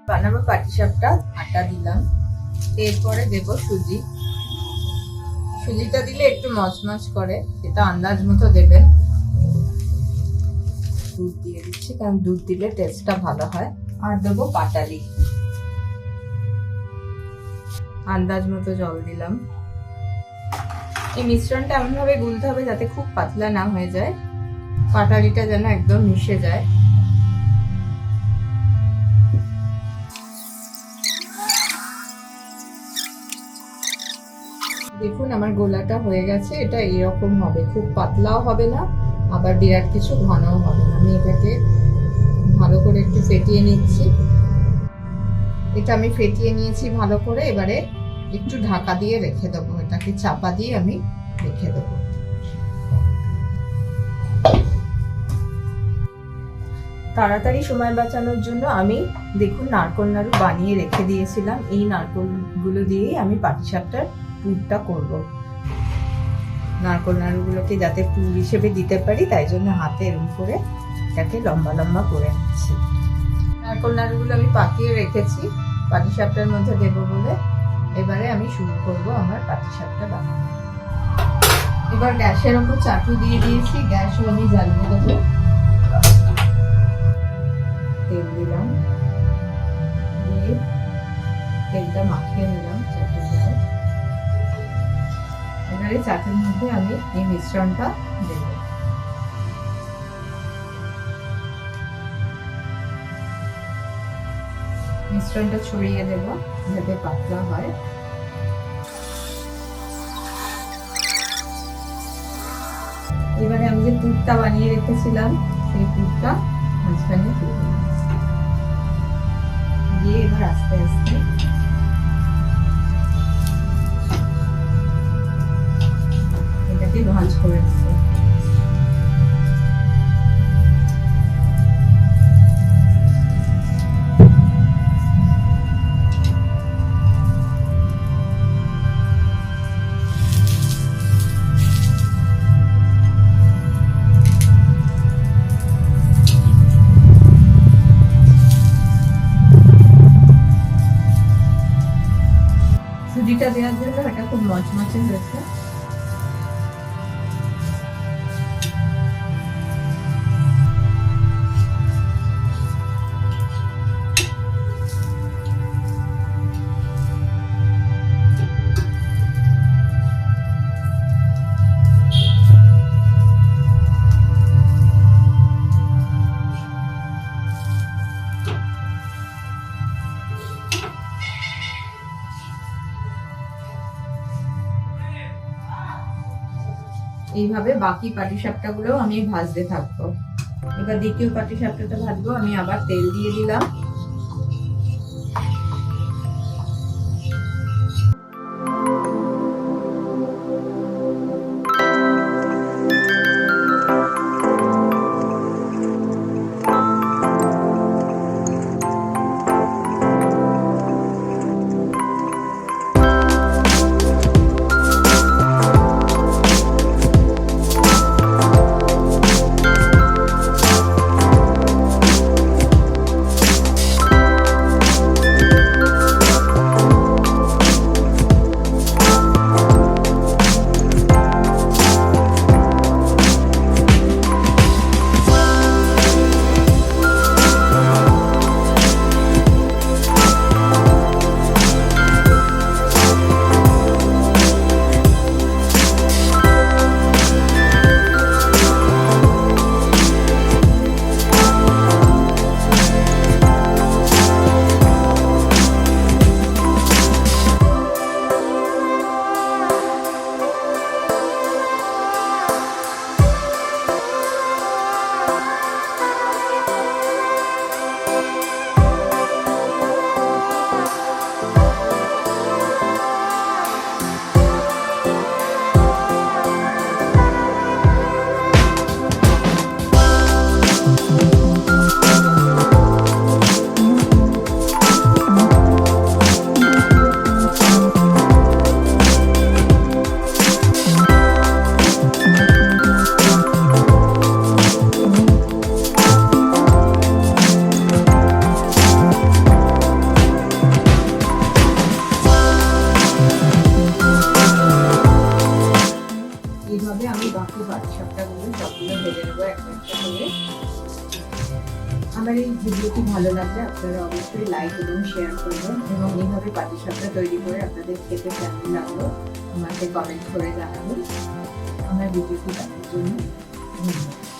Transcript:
বানাবো পাটিসাপটা, আটা দিলাম, এরপরে দেব সুজি। সুজিটা দিলে একটু মচমচ করে, এটা আন্দাজ মতো দেবেন। দুধ দিয়ে দিচ্ছি, কারণ দুধ দিলে টেস্টটা ভালো হয়। আর দেবো পাটালি, আন্দাজ মতো জল দিলাম। এই মিশ্রণটা এমন ভাবে গুলতে হবে যাতে খুব পাতলা না হয়ে যায়, পাটালিটা যেন একদম মিশে যায়। দেখুন আমার গোলাটা হয়ে গেছে, এটা এরকম হবে, খুব পাতলাও হবে না আবার বিরাট কিছু ঘনও হবে না। আমি এটাকে ভালো করে একটু ফেটিয়ে নিচ্ছি। এটা আমি ফেটিয়ে নিয়েছি ভালো করে, এবারে একটু ঢাকা দিয়ে রেখে দেবো, এটাকে চাপা দিয়ে আমি রেখে দেবো। তাড়াতাড়ি সময় বাঁচানোর জন্য আমি দেখুন নারকোল নাড়ু বানিয়ে রেখে দিয়েছিলাম, এই নারকোলগুলো দিয়েই আমি পাটিসাপটার পুরটা করব। নারকোল নাড়ুগুলোকে যাতে পুর হিসেবে দিতে পারি তাই জন্য হাতে এরকম করে এটাকে লম্বা লম্বা করে নিচ্ছি। নারকোল নাড়ুগুলো আমি পাকিয়ে রেখেছি পাটিসাপটার মধ্যে দেব বলে। এবারে আমি শুরু করব আমার পাটিসাপটা বানানো। এবার গ্যাসের ওপর চাটু দিয়ে দিয়েছি, গ্যাসও আমি জ্বালিয়ে দেবো। তেল দিলাম, দিয়ে তেলটা মাখিয়ে নিলাম চাটুর গায়ে। এবারে চাটুর মধ্যে আমি এই মিশ্রণটা দেব। মিশ্রণটা ছড়িয়ে দেব যাতে পাতলা হয়। এবারে আমি যে পুরটা বানিয়ে রেখেছিলাম সেই পুরটা মাঝখানে দিয়ে এবার আস্তে আস্তে এটাকে ভাঁজ করে দেব। সুজিটা দেওয়ার জন্য এটা খুব মচমচে হয়েছে। এইভাবে বাকি পাটিসাপটা গুলো আমি ভাজতে থাকবো। এবার দ্বিতীয় পাটিসাপটাটা ভাজবো। আমি আবার তেল দিয়ে দিলাম। পাটিসাপটাগুলো সবগুলো ভেজে নেবো একটা একটা করে। আমার এই ভিডিওটি ভালো লাগলে আপনারা অবশ্যই লাইক এবং শেয়ার করবেন, এবং এইভাবে পাটিসাপটা তৈরি করে আপনাদের খেতে কেমন লাগলো আমাকে কমেন্ট করে জানাবেন। আমার ভিডিওটি দেখার জন্য ধন্যবাদ।